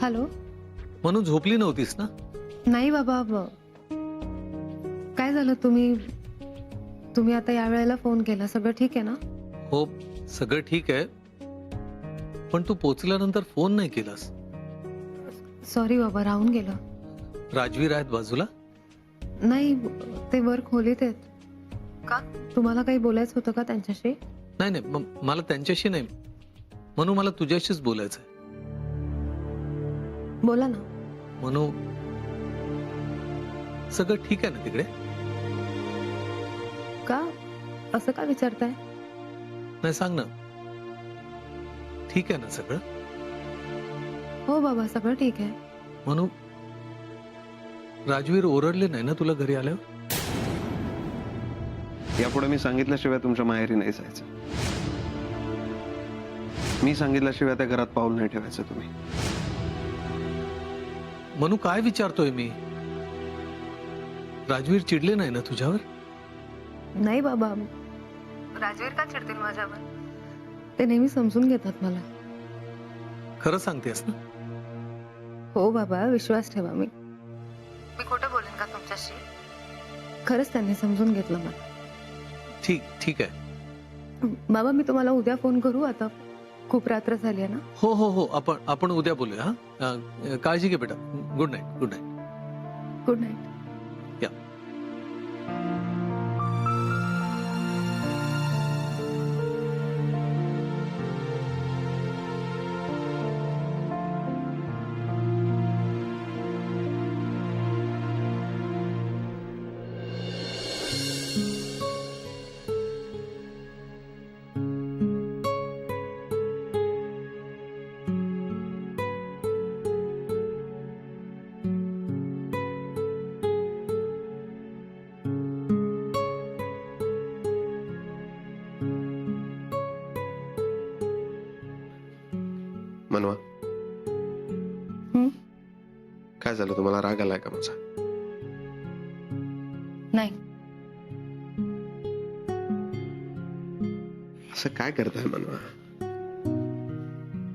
Hello. म्हणून झोपली नव्हतीस ना? नाही बाबा, काय झालं? तुम्ही आता या वेळेला फोन केला, सगळं ठीक आहे ना? हो, सगळं ठीक आहे, पण तू पोचल्यानंतर फोन नाही केलास. सॉरी बाबा, राहून गेलं. राजवीर आहेत बाजूला? नाही, ते वर खोलीत आहेत. का तुम्हाला काही बोलायचं होतं का त्यांच्याशी? नाही नाही, मला त्यांच्याशी नाही, म्हणून मला तुझ्याशीच बोलायचंय. बोला ना. म्हणू, सगळं ठीक आहे ना तिकडे? का असं का विचारताय? नाही, सांग ना, ठीक आहे ना सगळं? हो बाबा, सगळं ठीक आहे. म्हणू, राजवीर ओरडले नाही ना तुला घरी आल्यावर? यापुढे मी सांगितल्याशिवाय तुमच्या माहेरी नाही जायचं. मी सांगितल्याशिवाय त्या घरात पाऊल नाही ठेवायचं तुम्ही. म्हणू, काय विचारतोय मी? राजवीर चिडले नाही ना तुझ्यावर? नाही बाबा, राजवीर का चिडतील माझ्यावर? ते नेहमी समजून घेतात मला. खरं सांगतेस ना? हो बाबा, विश्वास ठेवा. मी खोटं बोलेन का तुमच्याशी? खरंच त्यांनी समजून घेतलं मला. ठीक आहे बाबा, मी तुम्हाला उद्या फोन करू? आता खूप रात्र झाली आहे ना? हो हो हो, आपण उद्या बोलूया. हा, काळजी घे बेटा. Good night. Good night. Good night. या. मनवा, काय झालं? तुम्हाला राग आलाय का माझा? नाही. असं काय करताय मनवा?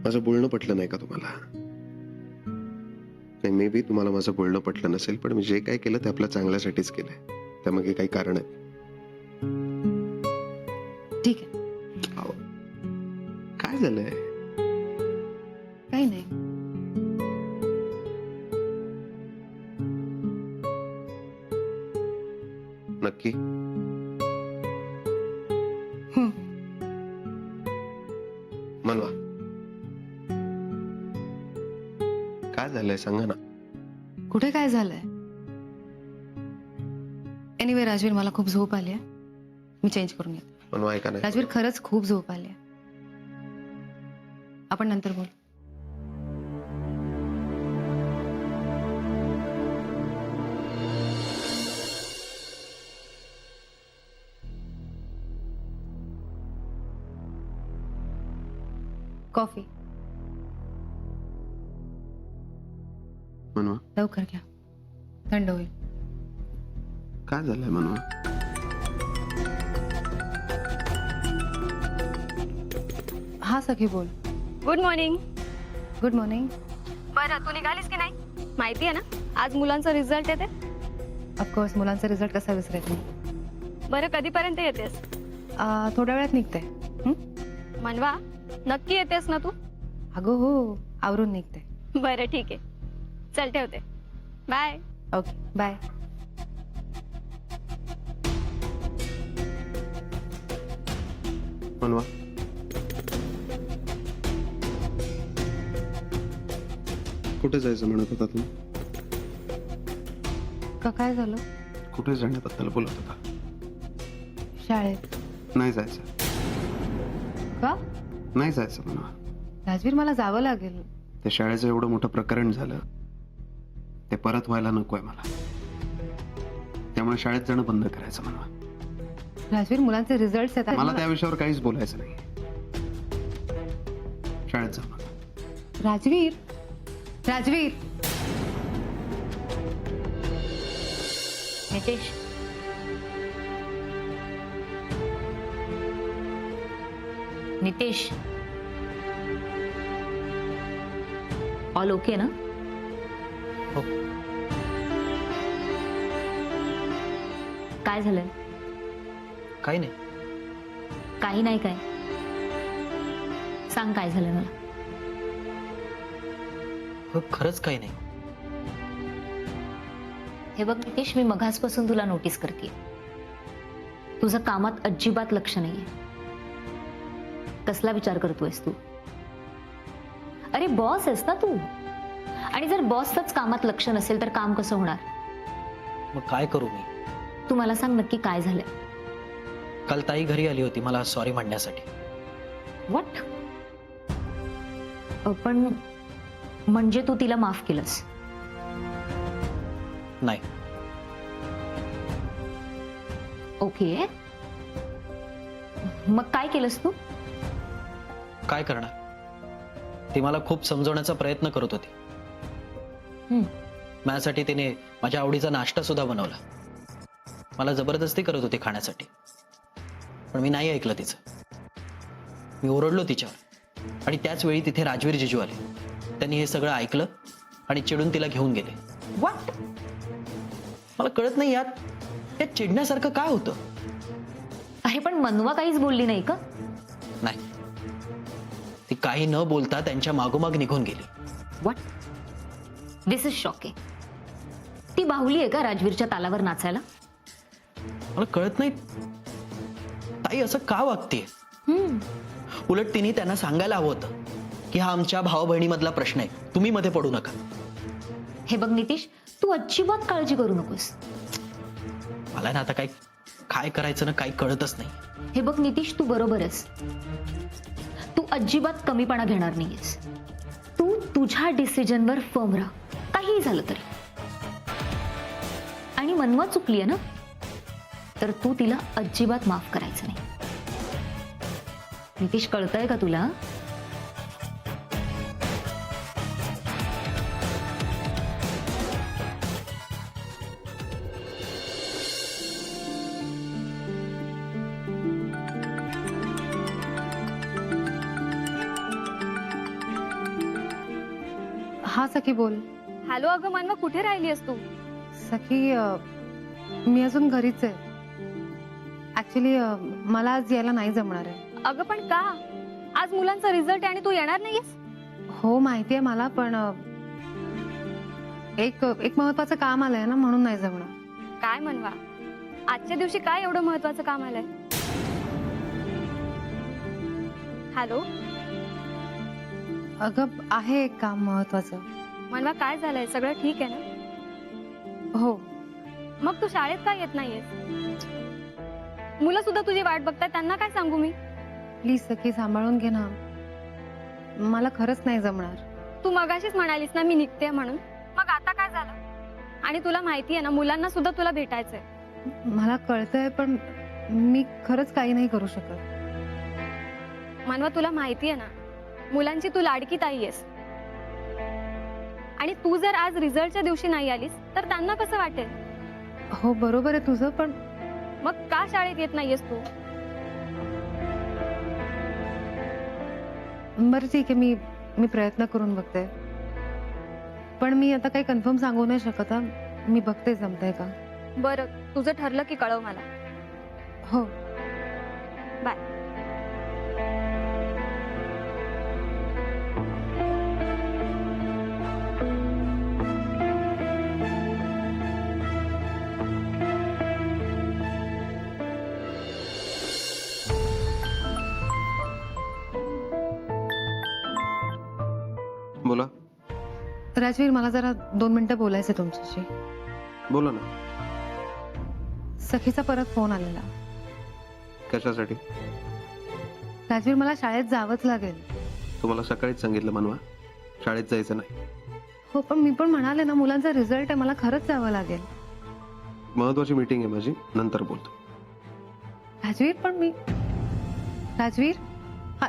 माझं बोलणं पटलं नाही का तुम्हाला? नाही, मे बी तुम्हाला माझं बोलणं पटलं नसेल, पण मी जे काय केलं ते आपल्या चांगल्यासाठीच केलंय. त्यामागे काही कारण आहे. ठीक आहे. अहो, काय झालंय? काही नाही. नक्की? मनवा, काय झालंय सांगा ना. कुठे काय झालंय? एनिवे राजवीर, मला खूप झोप आली आहे. मी चेंज करून येते. मनवा, ऐका नाही. राजवीर, खरंच खूप झोप आली आहे. आपण नंतर बोल. कॉफी मनवा, लवकर घ्या, थंड होईल. काय झालंय मनवा? हा सखी, बोल. Good morning. Good morning. बरं, तू निघालीस की नाही? माहिती आहे ना, आज मुलांचा रिझल्ट येते. ऑफकोर्स, मुलांचा रिझल्ट कसा विसरायचा नाही. बरं, कधीपर्यंत येतेस? थोड्या वेळात निघते. मनवा, नक्की येतेस ना तू? अगं हो, आवरून निघते. बरं, ठीक आहे. चल, ठेवते. बाय. Okay, bye. मनवा, कुठे जायचं म्हणत होता तुम्ही? का काय झालं? कुठे जाण्याबद्दल बोलत होता? शाळेत. नाही जायचं. का? नाही जायचं म्हणा. राजवीर, मला जावं लागेल. ते शाळेचं एवढं मोठं प्रकरण झालं, ते परत व्हायला नकोय मला. त्यामुळे शाळेत जाणं बंद करायचं म्हणा. राजवीर, मुलांचे रिझल्ट येतात. मला त्या विषयावर काहीच बोलायचं नाही. शाळेत जा म्हणा. राजवीर, राजवीर. नितेश, नितेश, ऑल ओके ना? हो. काय झालंय? काही नाही. काही नाही काय? सांग काय झालं मला. हो, खरंच काही नाही. हे बघ नितेश, मी मघासपासून तुला नोटीस करते. तुझं कामात अजिबात लक्ष नाहीये. कसला विचार करतोयस तू? अरे बॉस आहेस ना तू, आणि जर बॉसच कामात लक्ष नसेल तर काम कसं होणार? मग काय करू मी? तू मला सांग नक्की काय झालंय. काल ताई घरी आली होती मला सॉरी म्हणण्यासाठी. व्हॉट? पण म्हणजे तू तिला माफ केलंस? नाही. ओके, मग काय केलंस तू? काय करणार? ती मला खूप समजवण्याचा प्रयत्न करत होती. हम्म. माझ्यासाठी तिने माझ्या आवडीचा नाश्ता सुद्धा बनवला. मला जबरदस्ती करत होती खाण्यासाठी, पण मी नाही ऐकलं तिचं. मी ओरडलो तिच्यावर, आणि त्याच वेळी तिथे राजवीर जिजू आले. त्यांनी हे सगळं ऐकलं आणि चिडून तिला घेऊन गेले. व्हॉट? मला कळत नाही यात चिडण्यासारखं काय होतं. अरे पण मनवा काहीच बोलली नाही का? नाही, ती काही न बोलता त्यांच्या मागोमाग निघून गेली. व्हॉट? This is shocking. ती बाहुली आहे का राजवीरच्या तालावर नाचायला? मला कळत नाही ताई असं का वागतेय. उलट तिने त्यांना सांगायला हवं होतं की हा आमच्या भाऊ बहिणीमधला प्रश्न आहे, तुम्ही मध्ये पडू नका. हे बघ नितीश, तू अजिबात काळजी करू नकोस. मला ना आता काय करायचं ना काही कळतच नाही. हे बघ नितीश, तू बरोबर आहेस. तू अजिबात कमीपणा घेणार नाहीयेस. तू तुझ्या डिसिजनवर फर्म राहा, काहीही झालं तरी. आणि मनवा चुकली आहे ना, तर तू तिला अजिबात माफ करायचं नाही. नितीश, कळतंय का तुला? हा सखी बोल. हॅलो, अगं मनवा कुठे राहिलीस तू? सखी मी अजून घरीच आहे. ऍक्च्युली मला आज यायला नाही जमणार आहे. अगं पण का? आज मुलांचा रिझल्ट आहे आणि तू येणार नाहीयेस? हो माहिती आहे मला, पण एक महत्वाचं काम आलंय ना, म्हणून नाही जमणार. काय मनवा, आजच्या दिवशी काय एवढं महत्वाचं काम आलंय? हॅलो अगं आहे एक काम महत्वाचं. मनवा, काय झालंय? सगळं ठीक आहे ना? हो. मग तू शाळेत का येत नाहीयेस? मुलं सुद्धा तुझी वाट बघताय, त्यांना काय सांगू मी? प्लीज सखी सांभाळून घे ना, मला खरंच नाही जमणार. तू मगाशीच म्हणालीस ना मी निघते म्हणून, मग आता काय झालं? आणि तुला माहिती आहे ना, मुलांना सुद्धा तुला भेटायचंय. मला कळतंय, पण मी खरंच काही नाही करू शकत. मनवा, तुला माहिती आहे ना, मुलांची तू लाडकी ताई आहेस, आणि तू जर आज रिझल्टच्या दिवशी नाही आलीस तर त्यांना कसं वाटेल? हो बरोबर आहे तुझं, पण मग का शाळेत येत नाहीयेस तू? बरं ठीक आहे, मी प्रयत्न करून बघते, पण मी आता काही कन्फर्म सांगू नाही शकत. मी बघते जमतंय का. बरं, तुझं ठरलं की कळव मला. हो. बाय. बोला. राजवीर, मला जरा 2 मिनिटं बोलायचं तुमच्याशी. बोला ना. सखीचा परत फोन आलेला. कशासाठी? राजवीर, मला शाळेत जावंच लागेल. तुम्हाला सकाळीच सांगितलं मनवा, शाळेत जायचं नाही. हो, पण मी पण म्हणाले ना, मुलांचा रिझल्ट आहे, मला खरंच जावं लागेल. महत्वाची मीटिंग आहे माझी, नंतर बोलतो. राजवीर, पण मी राजवीर हा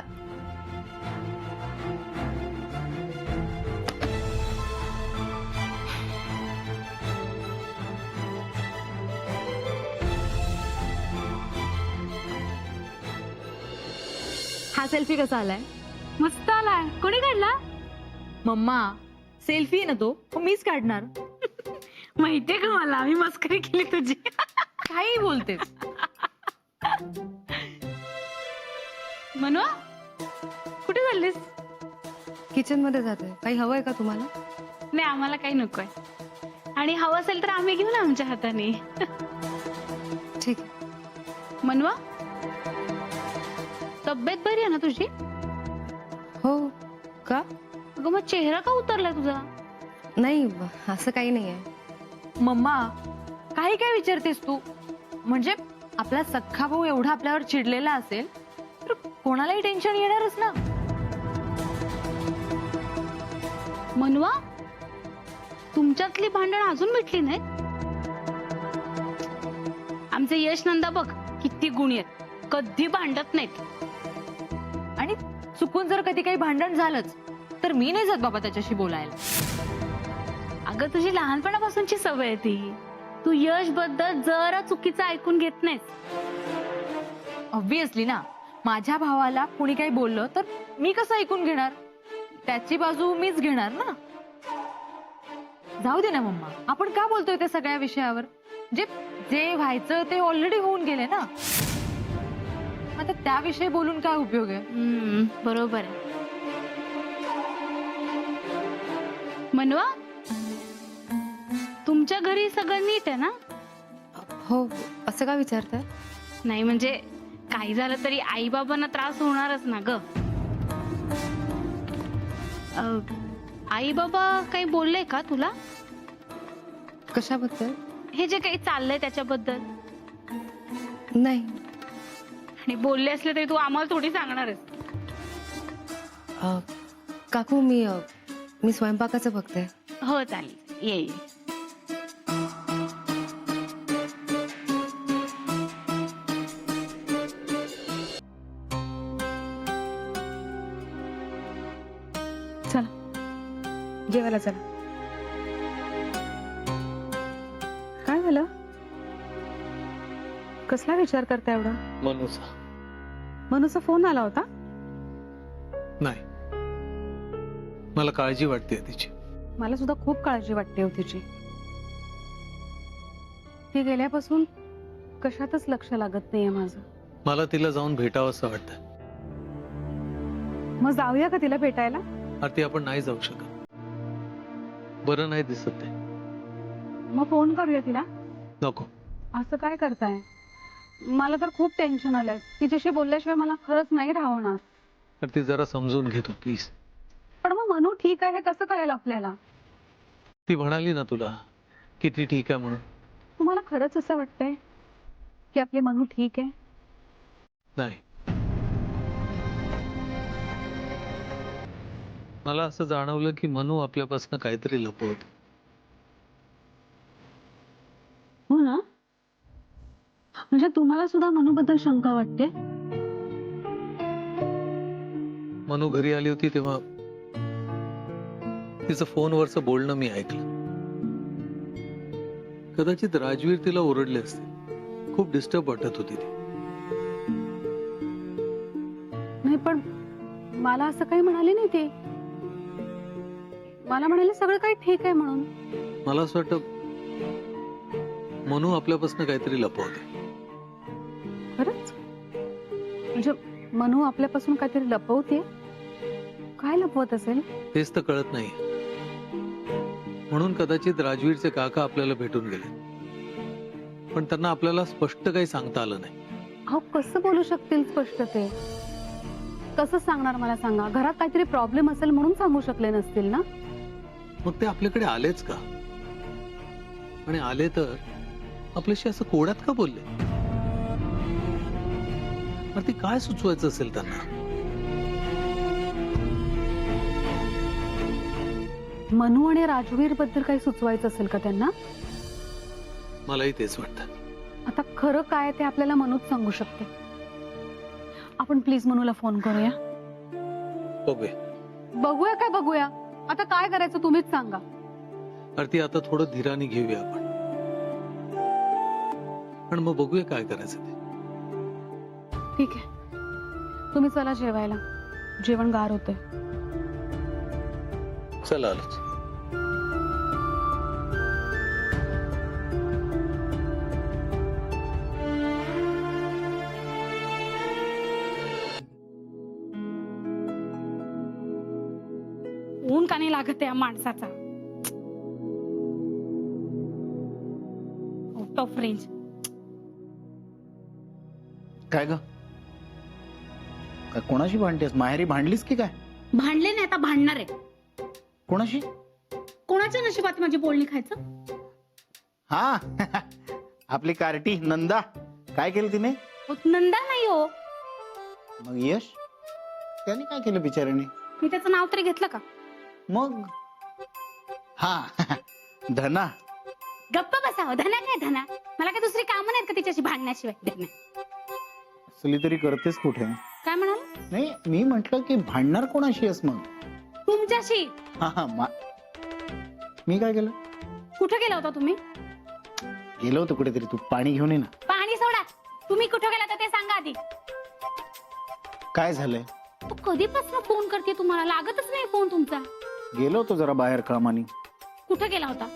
हा सेल्फी कसा आलाय? मस्त आलाय. कोणी काढला? मम्मा, सेल्फी आहे ना तो मीच काढणार. माहितीये का मला, आम्ही मस्करी केली तुझी. काही बोलतेस. मनवा कुठे चाललीस? किचन मध्ये जाते. काही हवंय का तुम्हाला? नाही, आम्हाला काही नकोय. आणि हवं असेल तर आम्ही घेऊ ना आमच्या हाताने. ठीक आहे. मनवा, तब्येत बरी आहे ना तुझी? हो का? अगं मग चेहरा का उतरलाय तुझा? नाही, असं काही नाहीये. मम्मा काही काय विचारतेस तू? म्हणजे आपला सख्खा भाऊ एवढा आपल्यावर चिडलेला असेल तर कोणालाही टेन्शन येणारच ना. मनवा, तुमच्यातली भांडण अजून मिटली नाहीत? आमचे यश नंदा बघ किती गुणी आहेत, कधी भांडत नाहीत. आणि चुकून जर कधी काही भांडण झालंच तर मी नाही जात बाबा त्याच्याशी बोलायला. अगं तुझी लहानपणापासूनची सवय आहे ती. तू यश बद्दल जरा चुकीचं ऐकून घेत नाहीस. ऑब्विसली ना, माझ्या भावाला कुणी काही बोललं तर मी कसं ऐकून घेणार? त्याची बाजू मीच घेणार ना. जाऊ दे ना मम्मा, आपण का बोलतोय त्या सगळ्या विषयावर? जे व्हायचं ते ऑलरेडी होऊन गेले ना. आता त्याविषयी बोलून काय उपयोग आहे? बरोबर आहे. मनवा, तुमच्या घरी सगळं नीट आहे ना? हो, असं का विचारताय? नाही म्हणजे काही झालं तरी आई बाबांना त्रास होणारच ना ग. आई बाबा काही बोलले का तुला? कशाबद्दल? हे जे काही चाललंय त्याच्याबद्दल? नाही. आणि बोलले असले तरी तू आम्हाला थोडी सांगणारच. काकू, मी स्वयंपाकाचं बघते. हो चालेल, ये ये. जेवायला चला. काय झालं? कसला विचार करता एवढा? मनूचा फोन आला होता? नाही, मला काळजी वाटते तिची. मला सुद्धा खूप काळजी वाटते हो तिची. ती गेल्यापासून कशातच लक्ष लागत नाहीये माझं. मला तिला जाऊन भेटावं असं वाटतं. मग जाऊया का तिला भेटायला? आरती, आपण नाही जाऊ शकत. बरं नाही दिसत ते. मग फोन करूया तिला. नको. असं काय करताय? मला तर खूप टेन्शन आलंय. तिच्याशी बोलल्याशिवाय मला खरंच नाही राहणार. आरती, जरा समजून घेतो प्लीज. पण मग मनू ठीक आहे कसं कळेल आपल्याला? ती म्हणाली ना तुला किती ठीक आहे म्हणून. तुम्हाला खरंच असं वाटतंय की आपली मनू ठीक आहे? नाही, मला असं जाणवलं की मनू आपल्यापासून काहीतरी लपवते. हो ना? म्हणजे तुम्हाला सुद्धा मनूबद्दल शंका वाटते? मनू घरी आली होती तेव्हा तिचं फोनवरचं बोलणं मी ऐकलं. कदाचित राजवीर तिला ओरडले असते. खूप डिस्टर्ब वाटत होती ती. नाही, पण मला असं काही म्हणाले नाही ते. मला म्हणाले सगळं काही ठीक आहे म्हणून. मला असं वाटतं मनू आपल्यापासून काहीतरी लपवते. खरंच? म्हणजे मनू आपल्यापासून काहीतरी लपवते? काय लपवत असेल? तेच तर कळत नाही. म्हणून कदाचित राजवीरचे काका आपल्याला भेटून गेले, पण त्यांना आपल्याला स्पष्ट काही सांगता आलं नाही. अहो, कसं बोलू शकतील स्पष्ट ते? कसं सांगणार मला सांगा? घरात काहीतरी प्रॉब्लेम असेल म्हणून सांगू शकले नसतील ना? मग ते आपल्याकडे आलेच का? आणि आले तर आपल्याशी असं कोड्यात का बोलले? ते काय सुचवायचं असेल त्यांना? मनू आणि राजवीर बद्दल काही सुचवायचं असेल का त्यांना? मलाही तेच वाटतं. आता खरं काय ते आपल्याला मनूच सांगू शकते. आपण प्लीज मनूला फोन करूया. बघूया काय बघूया? आता काय करायचं तुम्हीच सांगा. आरती, आता थोडं धीराने घेऊया आपण, पण मग बघूया काय करायचं ते. ठीक आहे, तुम्ही चला जेवायला. जेवण गार होतंय. चला आलोच. ऊन का नाही लागत या माणसाचा. Out of range. काय ग, काय कोणाशी भांडतेस? माहेरी भांडलीस की काय? भांडले नाही, आता भांडणार आहे. कोणाशी? कोणाच्या नशिबात माझी बोलणी खायचं? हा आपली कार्टी नंदा. काय केलं तिने? नंदा नाही हो, मग यश त्याने काय केलं बिचाऱ्याने? मी त्याचं नाव तरी घेतलं का? मग हा धना. गप्प बसावं. धना काय धना? मला काय दुसरी कामं नाहीत का तिच्याशी भांडण्याशिवाय? धना असली तरी करतेस कुठे? काय म्हणाल? नाही, मी म्हंटल की भांडणार कोणाशी आहेस मग? तुमच्याशी. हा मी काय केलं? कुठे गेला होता तुम्ही? गेलो होतो कुठेतरी. तू पाणी घेऊन ये ना. पाणी सोडा, तुम्ही कुठे गेला होता ते सांगा आधी. काय झालंय? तू कधीपासून फोन करते, तुम्हाला लागतच नाही फोन तुमचा. गेलो होतो जरा बाहेर कामानी. कुठे गेला होता?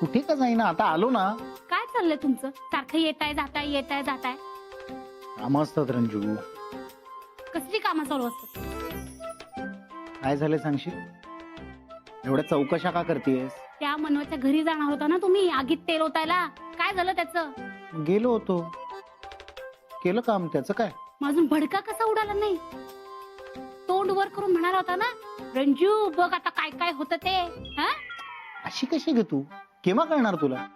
कुठे का जाईना, आता आलो ना. काय चाललंय तुमचं? सारखं येताय जाताय येताय जाताय. कामं असतात रंजू. कसली कामं चालू असतात? काय झालं सांगशील? एवढ्या चौकशा का करतेस? त्या मनवाच्या घरी जाणार होता ना तुम्ही, आगीत तेल ओतायला. काय झालं त्याचं? गेलो होतो, केलं काम. त्याचं काय? अजून भडका कसा उडाला नाही? तोंड वर करून म्हणाला होता ना, रंजू बघ आता काय काय होतं ते. हा, अशी कशी ग तू? केव्हा कळणार तुला?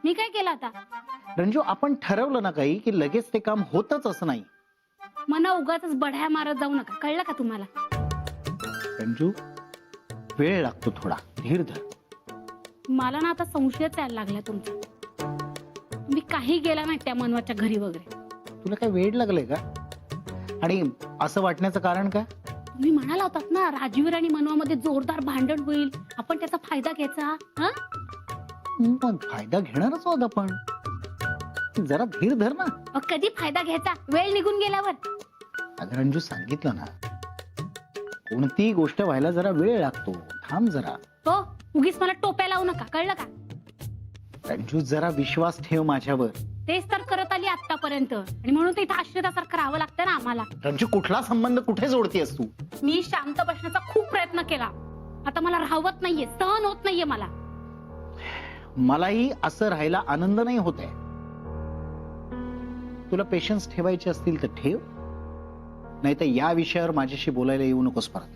मी काय केलं आता? रंजू, आपण ठरवलं ना काही की लगेच ते काम होतच असं नाही. मना उगाच बढ्या मारत जाऊ नका, कळलं का तुम्हाला? रंजू, वेळ लागतो थोडा, धीर धर. मला ना आता संशयच यायला लागला तुमचा. तुम्ही काही गेला नाही त्या मनवाच्या घरी वगैरे. तुला काय वेळ लागलंय का? आणि असं वाटण्याचं कारण काय? तुम्ही म्हणाला होतात ना, राजवीर आणि मनवामध्ये जोरदार भांडण होईल, आपण त्याचा फायदा घ्यायचा. हा, मग फायदा घेणारच आहोत आपण. जरा धीर धर ना. कधी फायदा घ्यायचा? वेळ निघून गेल्यावर. अगं रंजू, सांगितलं ना, कोणतीही गोष्ट व्हायला जरा वेळ लागतो. थांब जरा. हो, उगीच मला टोप्या लावू नका, कळलं का? रंजू, जरा विश्वास ठेव माझ्यावर. तेच तर करत आली आतापर्यंत, आणि म्हणून तर इथं आश्रितासारखं राहावं लागतं ना आम्हाला. रंजू, कुठला संबंध कुठे जोडतेस तू? मी शांत बसण्याचा खूप प्रयत्न केला, आता मला राहवत नाहीये, सहन होत नाहीये मला. मलाही असं राहायला आनंद नाही होत आहे. तुला पेशन्स ठेवायचे असतील तर ठेव, नाही तर या विषयावर माझ्याशी बोलायला येऊ नकोस परत.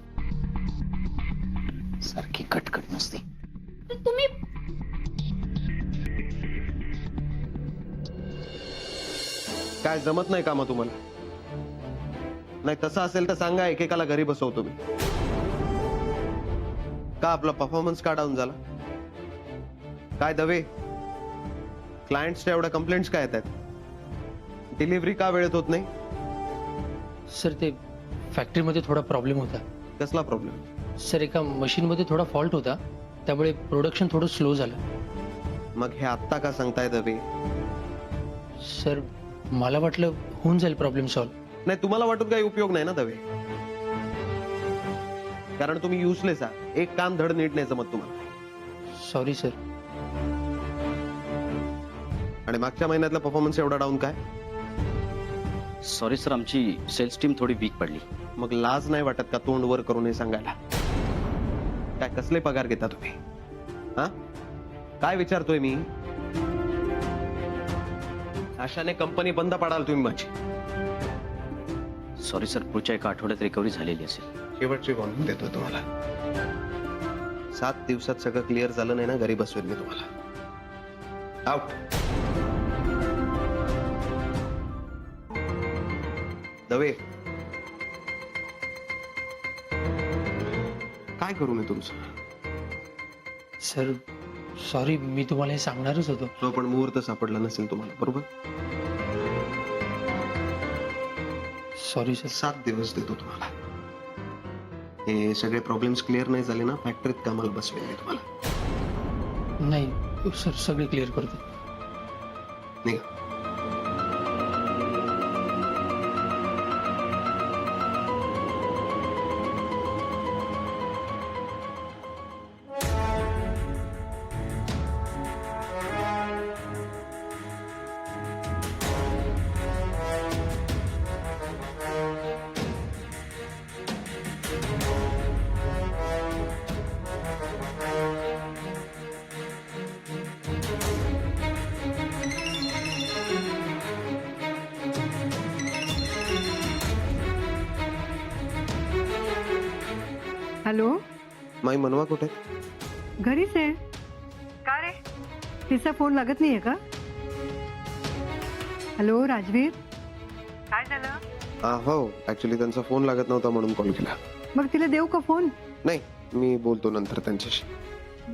सारखी कटकट नसते. तुम्ही काय जमत नाही का मग तुम्हाला? नाही तसं असेल तर सांगा, एकेकाला घरी बसवतो मी. का आपला परफॉर्मन्स का डाऊन झाला? काय दवे, क्लायंट्सच्या एवढ्या कंप्लेंट्स काय येतात? डिलिव्हरी का वेळेत होत नाही? सर, ते फॅक्टरीमध्ये थोडा प्रॉब्लेम होता. कसला प्रॉब्लेम? सर, एका मशीनमध्ये थोडा फॉल्ट होता, त्यामुळे प्रोडक्शन थोडं स्लो झालं. मग हे आत्ता का सांगताय दवे? सर, मला वाटलं होऊन जाईल प्रॉब्लेम सॉल्व्ह. नाही, तुम्हाला वाटून काही उपयोग नाही ना दवे, कारण तुम्ही युजलेस आहात. एक काम धड नीट नाही जमत तुम्हाला. Sorry sir. आणि मागच्या महिन्यातला परफॉर्मन्स एवढा डाऊन काय? सॉरी सर, आमची सेल्स टीम थोडी वीक पडली. मग लाज नाही वाटत का तोंड वर करून हे सांगायला? काय कसले पगार घेता तुम्ही? हा, काय विचारतोय मी? अशाने कंपनी बंद पाडाल तुम्ही माझी. सॉरी सर, पुढच्या एका आठवड्यात रिकव्हरी झालेली असेल. शेवटची वॉर्निंग देतोय तुम्हाला. 7 दिवसात सगळं क्लिअर झालं नाही ना, घरी बसवेल मी तुम्हाला. आउट. दवे, काय करू मी तुमचं? सर सॉरी, मी तुम्हाला हे सांगणारच होतो. तो पण मुहूर्त सापडला नसेल तुम्हाला, बरोबर? Sorry sir. 7 दिवस देतो तुम्हाला. हे सगळे प्रॉब्लेम्स क्लिअर नाही झाले ना, फॅक्टरीत कामाला बसवेल मी तुम्हाला. नाही सर, सगळे क्लिअर करतो. निघा. हॅलो, माई मनवा कुठे? घरीच आहे. का रे, तिचा फोन लागत नाहीये का? हॅलो राजवीर, काय झालं? हो ऍक्च्युली त्यांचा फोन लागत नव्हता म्हणून कॉल केला. मग तिला देऊ का फोन? नाही, मी बोलतो नंतर त्यांच्याशी.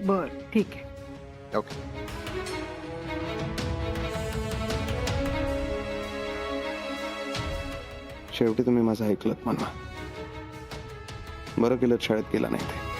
बर ठीक आहे. ओके. शेवटी तुम्ही माझं ऐकलत म्हणा. बरं केलं शाळेत गेला नाही ते.